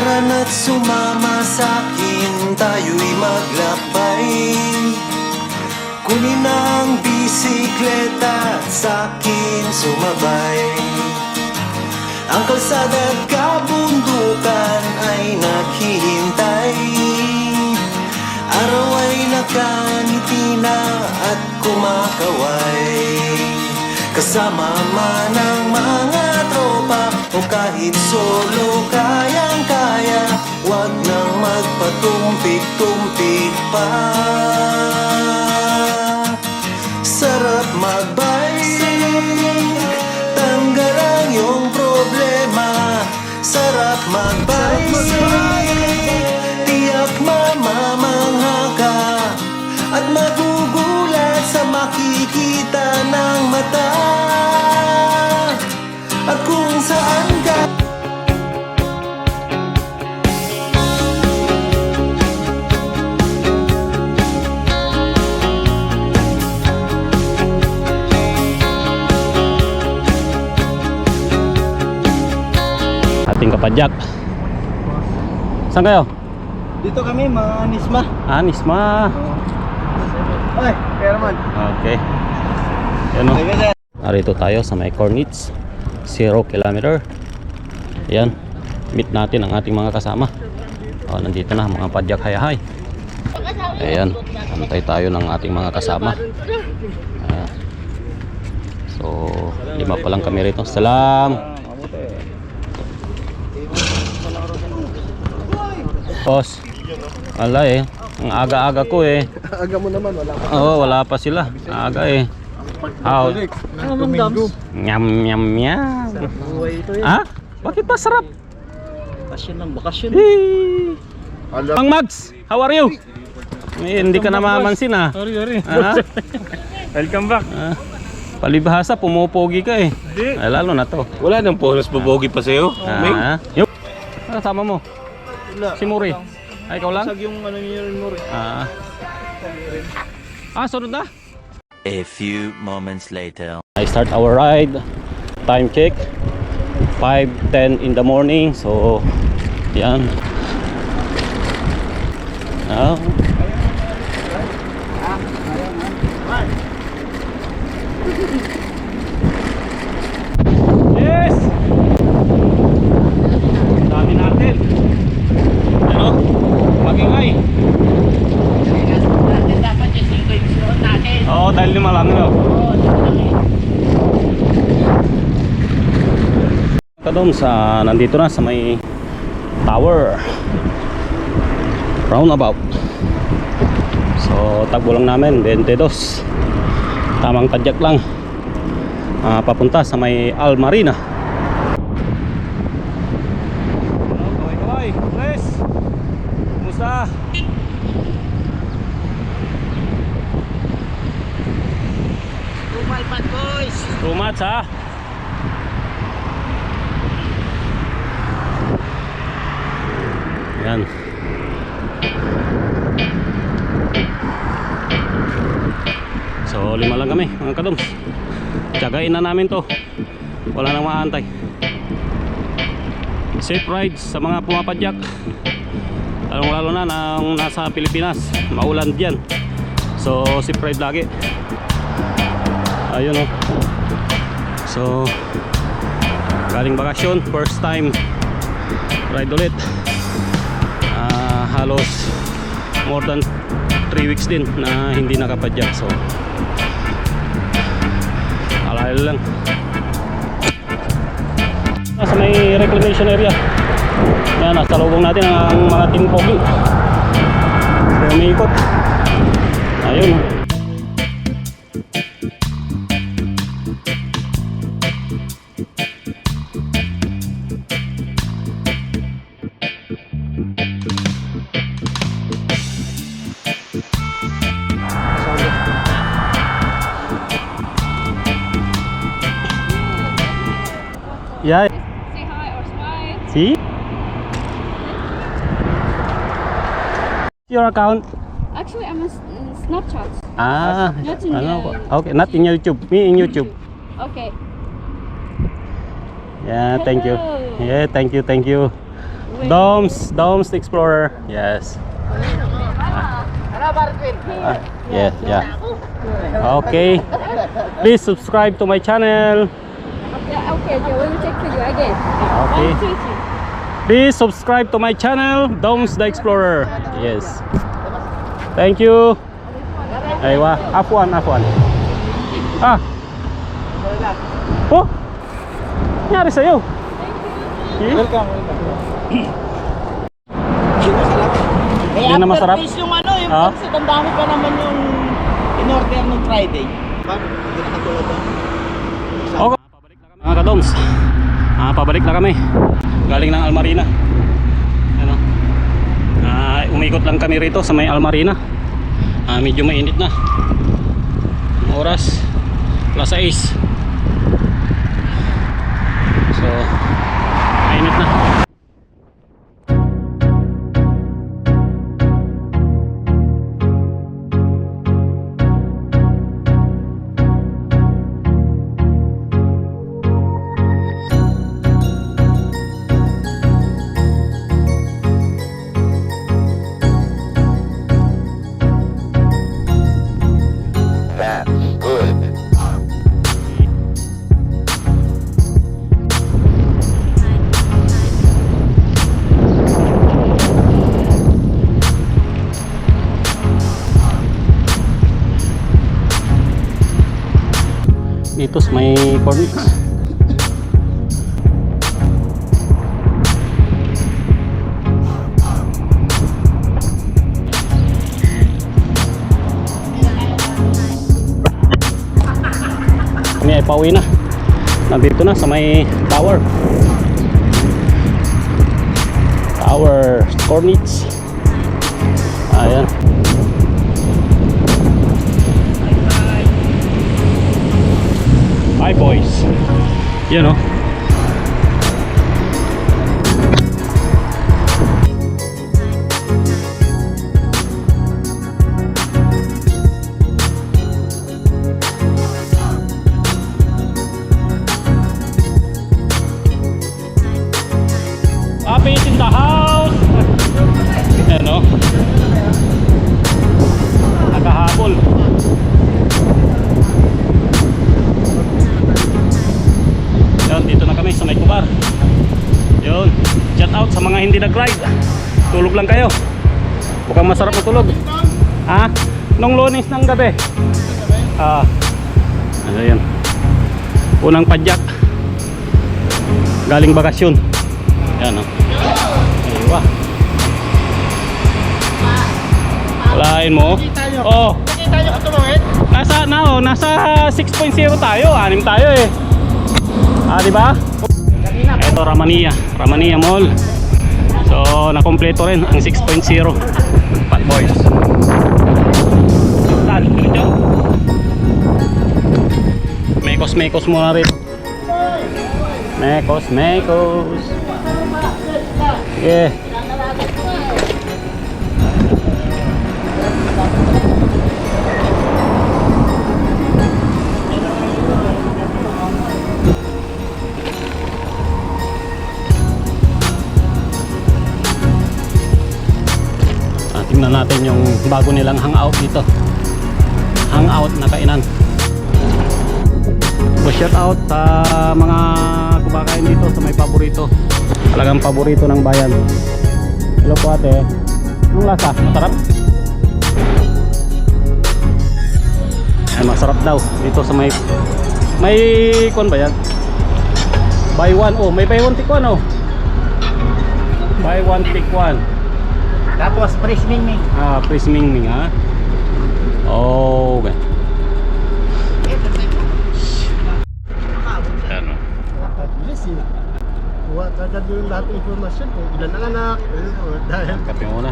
Tara na't sumama sa'kin, tayo'y maglakbay. Kunin ang bisikleta at sa'kin sumabay. Ang kalsada at kabundukan ay naghihintay. Araw ay nakangiti na at kumakaway. Kasama man ang mga tropa o kahit solo kayang-kaya, wag nang magpatumpik-tumpik pa. Sarap magbike, tanggal ang iyong problema. Sarap magbike, tiyak mamamangha ka at magugulat sa makikita ng mata. At kung saan ka ating kapadyak. Saan kayo? Dito kami, mga Nisma. Nisma. Ay, kaya naman. Okay. Yan o. Narito tayo sa may Cornets, 0 kilometer. Ayan, meet natin ang ating mga kasama. Nandito na mga padyak hayahay. Ayan, antay tayo ng ating mga kasama. So 5 pa lang kami rito. Salam. Boss, wala eh. Ang aga-aga ko eh. Aga mo naman, wala pa. Oo, wala pa sila. Aga eh. How? Nyam nyam nyam. Ah? Bakit pa sarap? Bakasyon ng bakasyon. Hey. Mang Mags, how are you? Hindi ka na mamansin ah. Sorry. Ah? Welcome back. Palibhasa, pumupogi ka eh. Ay, lalo na to. Wala nang polos pupogi pa sa'yo. Yup. Sama mo? Si Muri. Ay, ikaw lang? Sag yung ano niya rin, Muri. Sunod na? A few moments later. I start our ride. Time check 5:10 in the morning. So yan. Yes. Dami natin. Ano? Magingay. Dapat yung 5 yung suot natin. Oo, dahil lima lang no. Kadom sa nandito na sa may tower roundabout. So tagbo lang namin 22. Tamang tadyak lang. Papunta sa may Almarina. Kaway, Chris. Kumusta? Tumalpat boys. Too much ha? Yan. So 5 lang kami mga kadoms. Tiyagain na namin to. Wala nang maantay. Safe rides sa mga pumapadyak. Lalo na nang nasa Pilipinas. Maulan dyan. So safe ride lagi. Ayun o. So galing bakasyon, first time ride ulit. Halos more than 3 weeks din na hindi nakapadyak. So alay lang. Nasa may reclamation area. Yan, nasa lubong natin ang mga team pogi. So umiikot. Ayun. Yeah. Say hi or smile. See? Your account? Actually, I'm a Snapchat. Not in Okay, not in YouTube. Me in YouTube. Okay. Yeah, thank you. Hello. Yeah, thank you. Doms Explorer. Yes. Yes, yeah. Okay. Please subscribe to my channel. Yeah, okay, we will check for you again. Okay. 1, 2, 3. Please subscribe to my channel, Doms the Explorer. Yes. Thank you. Aywa, F1. Ah. Oh. Nangyari sa'yo? Welcome. Hindi na masarap. After yung ano, yung Ah? pansit, ang dami pa naman yung in-order nung Friday. Okay. Mga kadoms, pabalik na kami. Galing ng Almarina. Ano? Umikot lang kami rito sa may Almarina. Medyo mainit na. Ang oras, alas 6. So, mainit na. Dito sa may cornix. Kami ay pauwi na. Nandito na sa may tower. Tower cornix. Ayan. Hi boys. You know. Happy in the house. You know. Nakahabol. Dito na kami sa may Kubar. Yun, shout out sa mga hindi nag-ride. Tulog lang kayo. Mukhang masarap matulog. Ha? Nung Lunes ng gabi. Ano yan? Unang padyak. Galing bakasyon. Yan o. Aywa. Walain mo. Oh. Nakita nyo katulungin? Nasa 6.0 tayo. 6 tayo eh. Di ba? Ito Ramania Mall. So, nakompleto rin ang 6.0 Fat Boys. Saan? Dito? Mekos muna rin. Mekos. Yeah. Tingnan natin yung bago nilang hangout dito. Hangout na kainan. So shout out sa mga kumakain dito sa may paborito. Talagang paborito ng bayan. Hello po ate. Anong lasa? Masarap? Ay, masarap daw. Dito sa may kuwan ba yan? Buy one. Oh, may buy one take one oh. Buy one take one. Tapos, Pris Mingming. Pris Mingming ha. Oh, okay. Ano? Bilis eh. Kuha kagad yung lahat ng informasyon kung ilan ang anak. Dahil. Kape muna.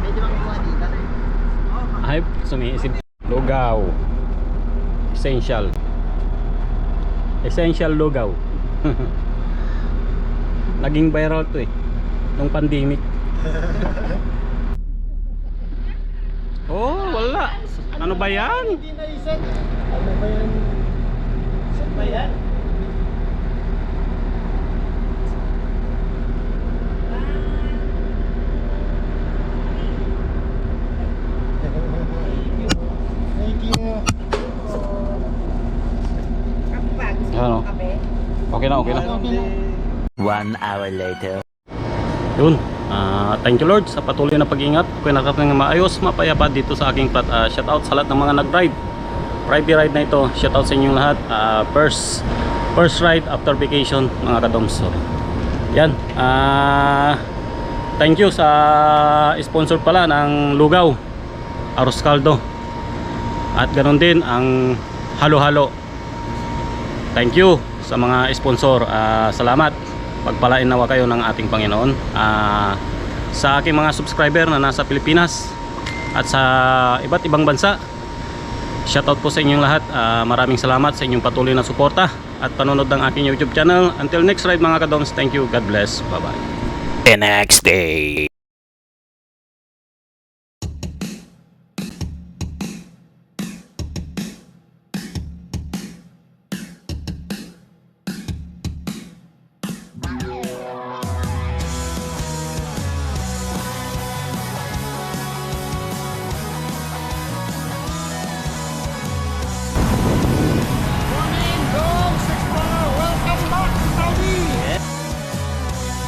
Pwede makuha dito. Ay, sumiisip. Lugaw. Essential lugaw. Naging viral to eh. Nung pandemic. Oh, wala. Ano ba yan? Hindi na iset. Ano ba yan? Set ba yan? 1 hour later. Yun. Thank you Lord sa patuloy na pag-iingat. Ako'y nakarating ng maayos, mapayapa dito sa aking plat. Shout out sa lahat ng mga nag-ride. Friday ride na ito. Shout out sa inyong lahat. First ride after vacation mga kadoms. So, yan. Thank you sa sponsor pala ng Lugaw, Arroz Caldo. At ganoon din ang halo-halo. Thank you sa mga sponsor. Salamat. Pagpalain nawa kayo ng ating Panginoon. Sa aking mga subscriber na nasa Pilipinas at sa iba't ibang bansa, shoutout po sa inyong lahat. Maraming salamat sa inyong patuloy na suporta at panonood ng aking YouTube channel. Until next ride mga kadoms, thank you, God bless, bye bye. The next day.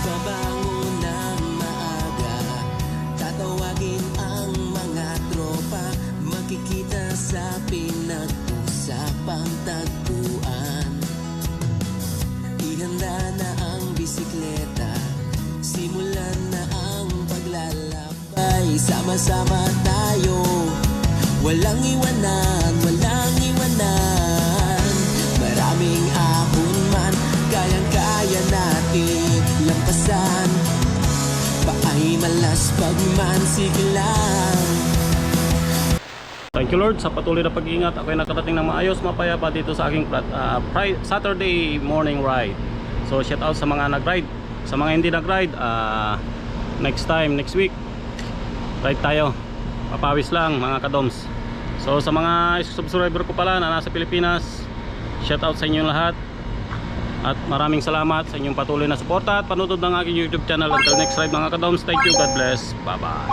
Babangon ng maaga, tatawagin ang mga tropa, makikita sa pinag-usapang tagpuan. Ihanda na ang bisikleta, simulan na ang paglalakbay. Sama-sama tayo, walang iwanan, walang iwanan. Maraming ahon man, kayang-kaya natin lampasan. Paay malas pagmansig lang. Thank you Lord sa patuloy na pag-iingat. Ako'y nakarating ng maayos, mapayapa dito sa aking Saturday morning ride. So shout out sa mga nag-ride. Sa mga hindi nag-ride, next time, next week, ride tayo. Papawis lang mga kadoms. So sa mga subscriber ko pala na nasa Pilipinas, shout out sa inyong lahat. At maraming salamat sa inyong patuloy na suporta at panonood ng aking YouTube channel. Until next ride mga kadoms, thank you, God bless, bye bye.